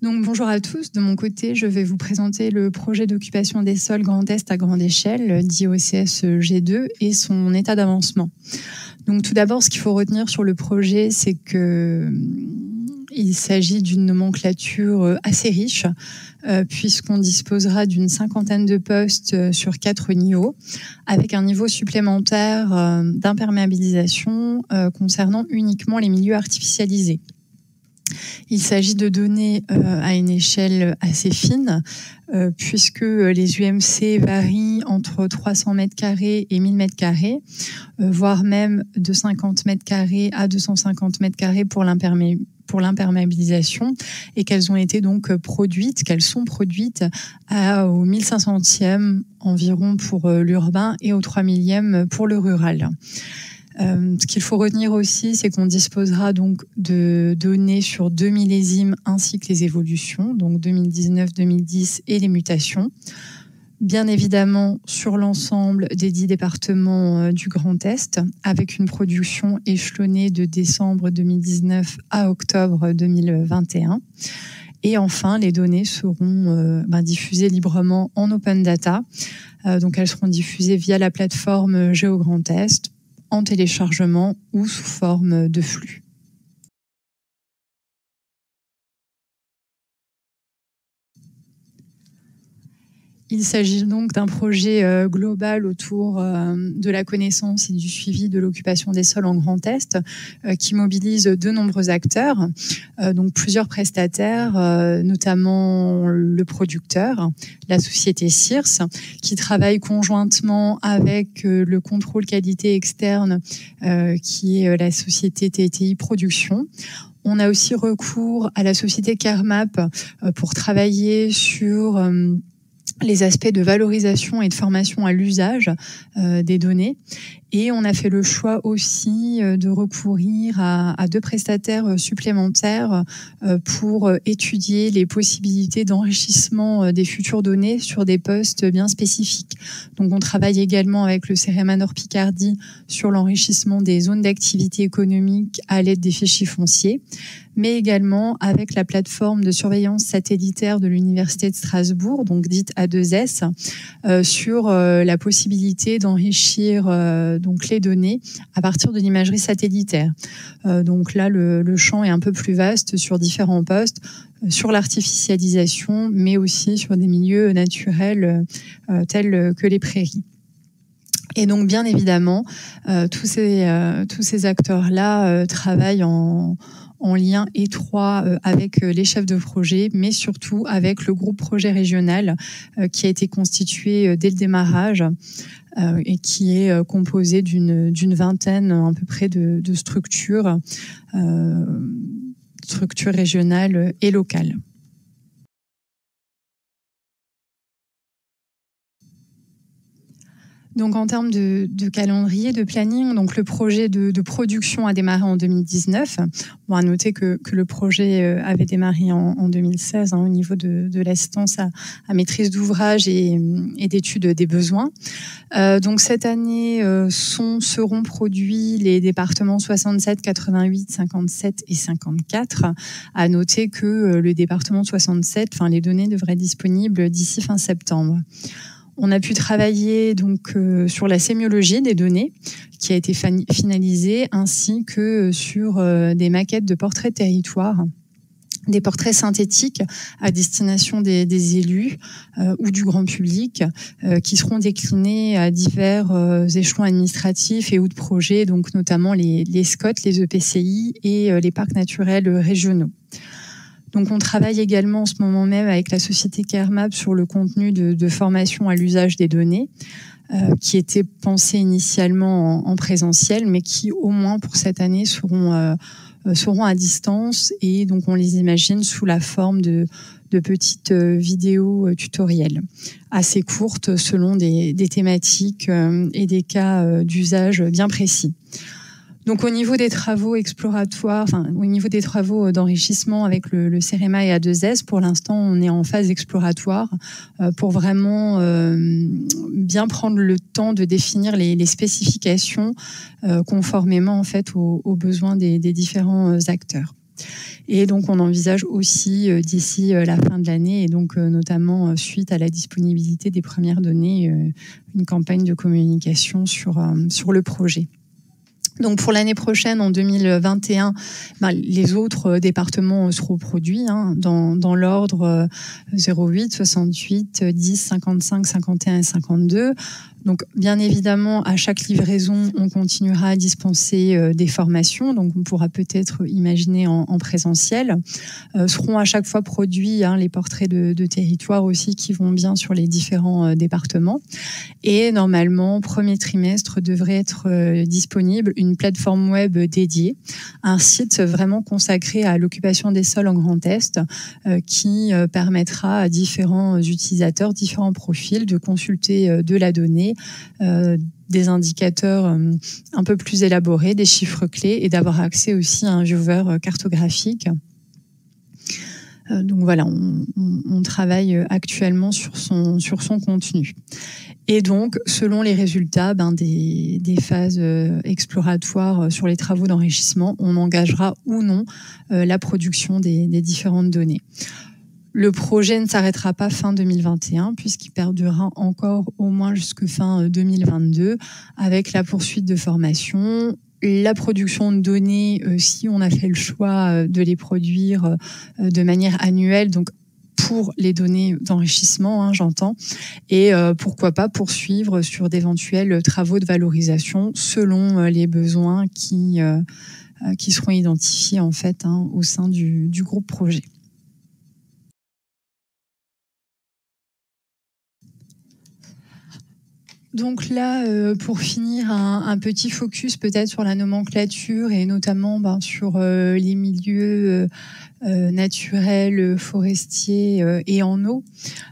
Donc, bonjour à tous. De mon côté, je vais vous présenter le projet d'occupation des sols Grand Est à grande échelle, dit OCS G2, et son état d'avancement. Donc, tout d'abord, ce qu'il faut retenir sur le projet, c'est qu'il s'agit d'une nomenclature assez riche, puisqu'on disposera d'une cinquantaine de postes sur 4 niveaux, avec un niveau supplémentaire d'imperméabilisation concernant uniquement les milieux artificialisés. Il s'agit de données à une échelle assez fine, puisque les UMC varient entre 300 m² et 1000 m², voire même de 50 m² à 250 m² pour l'imperméabilisation, et qu'elles ont été donc produites, qu'elles sont produites au 1500e environ pour l'urbain et au 3000e pour le rural. Ce qu'il faut retenir aussi, c'est qu'on disposera donc de données sur 2 millésimes ainsi que les évolutions, donc 2019, 2010 et les mutations. Bien évidemment sur l'ensemble des 10 départements du Grand Est, avec une production échelonnée de décembre 2019 à octobre 2021. Et enfin, les données seront diffusées librement en open data. Donc elles seront diffusées via la plateforme GeoGrand Est, en téléchargement ou sous forme de flux. Il s'agit donc d'un projet global autour de la connaissance et du suivi de l'occupation des sols en Grand Est, qui mobilise de nombreux acteurs, donc plusieurs prestataires, notamment le producteur, la société CIRS, qui travaille conjointement avec le contrôle qualité externe, qui est la société TTI Production. On a aussi recours à la société Carmap pour travailler sur les aspects de valorisation et de formation à l'usage des données. Et on a fait le choix aussi de recourir à 2 prestataires supplémentaires pour étudier les possibilités d'enrichissement des futures données sur des postes bien spécifiques. Donc on travaille également avec le CEREMA Nord Picardie sur l'enrichissement des zones d'activité économique à l'aide des fichiers fonciers, mais également avec la plateforme de surveillance satellitaire de l'Université de Strasbourg, donc dite A2S, sur la possibilité d'enrichir donc les données à partir de l'imagerie satellitaire. Donc là, le champ est un peu plus vaste sur différents postes, sur l'artificialisation, mais aussi sur des milieux naturels tels que les prairies. Et donc, bien évidemment, tous ces acteurs-là travaillent en lien étroit avec les chefs de projet, mais surtout avec le groupe projet régional qui a été constitué dès le démarrage et qui est composé d'une vingtaine à peu près de structures régionales et locales. Donc en termes de calendrier, de planning, donc le projet de production a démarré en 2019. Bon, à noter que le projet avait démarré en 2016 au niveau de l'assistance à maîtrise d'ouvrage et d'études des besoins. Donc cette année seront produits les départements 67, 88, 57 et 54. À noter que le département 67, les données devraient être disponibles d'ici fin septembre. On a pu travailler donc sur la sémiologie des données qui a été finalisée, ainsi que sur des maquettes de portraits de territoire, des portraits synthétiques à destination des élus ou du grand public qui seront déclinés à divers échelons administratifs et ou de projets, donc notamment les SCOT, les EPCI et les parcs naturels régionaux. Donc, on travaille également en ce moment même avec la société Carmap sur le contenu de formation à l'usage des données, qui était pensé initialement en présentiel, mais qui, au moins pour cette année, seront à distance. Et donc, on les imagine sous la forme de petites vidéos tutoriels, assez courtes selon des thématiques et des cas d'usage bien précis. Donc au niveau des travaux exploratoires, au niveau des travaux d'enrichissement avec le CEREMA et A2S, pour l'instant on est en phase exploratoire pour vraiment bien prendre le temps de définir les spécifications conformément en fait aux besoins des différents acteurs. Et donc, on envisage aussi d'ici la fin de l'année, et donc notamment suite à la disponibilité des premières données, une campagne de communication sur le projet. Donc pour l'année prochaine, en 2021, les autres départements seront produits dans l'ordre 08, 68, 10, 55, 51 et 52. Donc bien évidemment, à chaque livraison, on continuera à dispenser des formations. Donc on pourra peut-être imaginer en présentiel. Seront à chaque fois produits les portraits de territoire aussi qui vont bien sur les différents départements. Et normalement, premier trimestre devrait être disponible une plateforme web dédiée, un site vraiment consacré à l'occupation des sols en Grand Est qui permettra à différents utilisateurs, différents profils de consulter de la donnée, des indicateurs un peu plus élaborés, des chiffres clés et d'avoir accès aussi à un viewer cartographique. Donc voilà, on travaille actuellement sur son contenu. Et donc, selon les résultats des phases exploratoires sur les travaux d'enrichissement, on engagera ou non la production des différentes données. Le projet ne s'arrêtera pas fin 2021 puisqu'il perdurera encore au moins jusque fin 2022 avec la poursuite de formation, la production de données si on a fait le choix de les produire de manière annuelle, donc pour les données d'enrichissement, j'entends, et pourquoi pas poursuivre sur d'éventuels travaux de valorisation selon les besoins qui seront identifiés en fait au sein du groupe projet. Donc là, pour finir, un petit focus peut-être sur la nomenclature et notamment sur les milieux naturels, forestiers et en eau,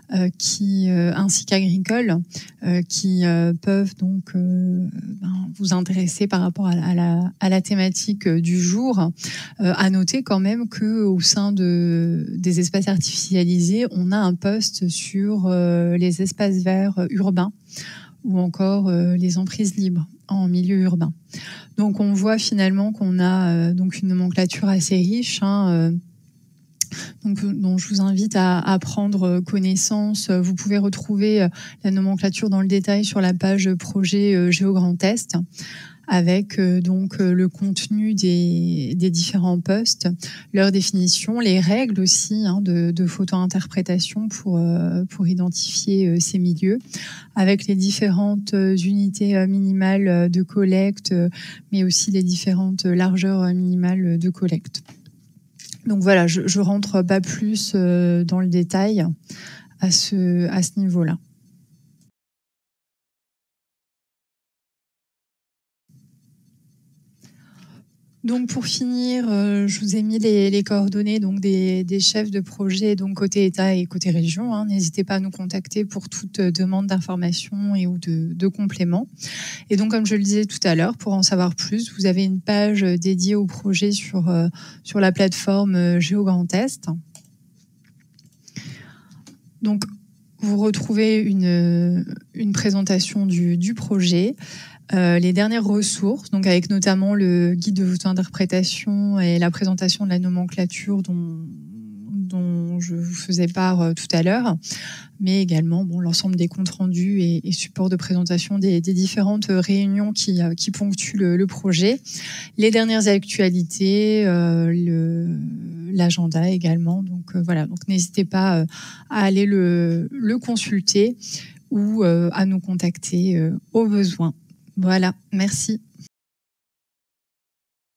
ainsi qu'agricoles, qui peuvent donc vous intéresser par rapport à la thématique du jour. À noter quand même qu'au sein des espaces artificialisés, on a un poste sur les espaces verts urbains, ou encore les emprises libres en milieu urbain. Donc on voit finalement qu'on a donc une nomenclature assez riche, dont je vous invite à prendre connaissance. Vous pouvez retrouver la nomenclature dans le détail sur la page projet Géo-Grand Est, avec le contenu des différents postes, leur définition, les règles aussi de photo-interprétation pour identifier ces milieux, avec les différentes unités minimales de collecte, mais aussi les différentes largeurs minimales de collecte. Donc voilà, je rentre pas plus dans le détail à ce niveau-là. Donc pour finir, je vous ai mis les coordonnées donc des chefs de projet donc côté État et côté région. N'hésitez pas à nous contacter pour toute demande d'information et ou de compléments. Et donc comme je le disais tout à l'heure, pour en savoir plus, vous avez une page dédiée au projet sur la plateforme Géo-Grand Est. Donc vous retrouvez une présentation du projet. Les dernières ressources, donc avec notamment le guide de photo-interprétation et la présentation de la nomenclature dont je vous faisais part tout à l'heure, mais également l'ensemble des comptes rendus et supports de présentation des différentes réunions qui ponctuent le projet, les dernières actualités, l'agenda également. Donc voilà, donc n'hésitez pas à aller le consulter ou à nous contacter au besoin. Voilà, merci.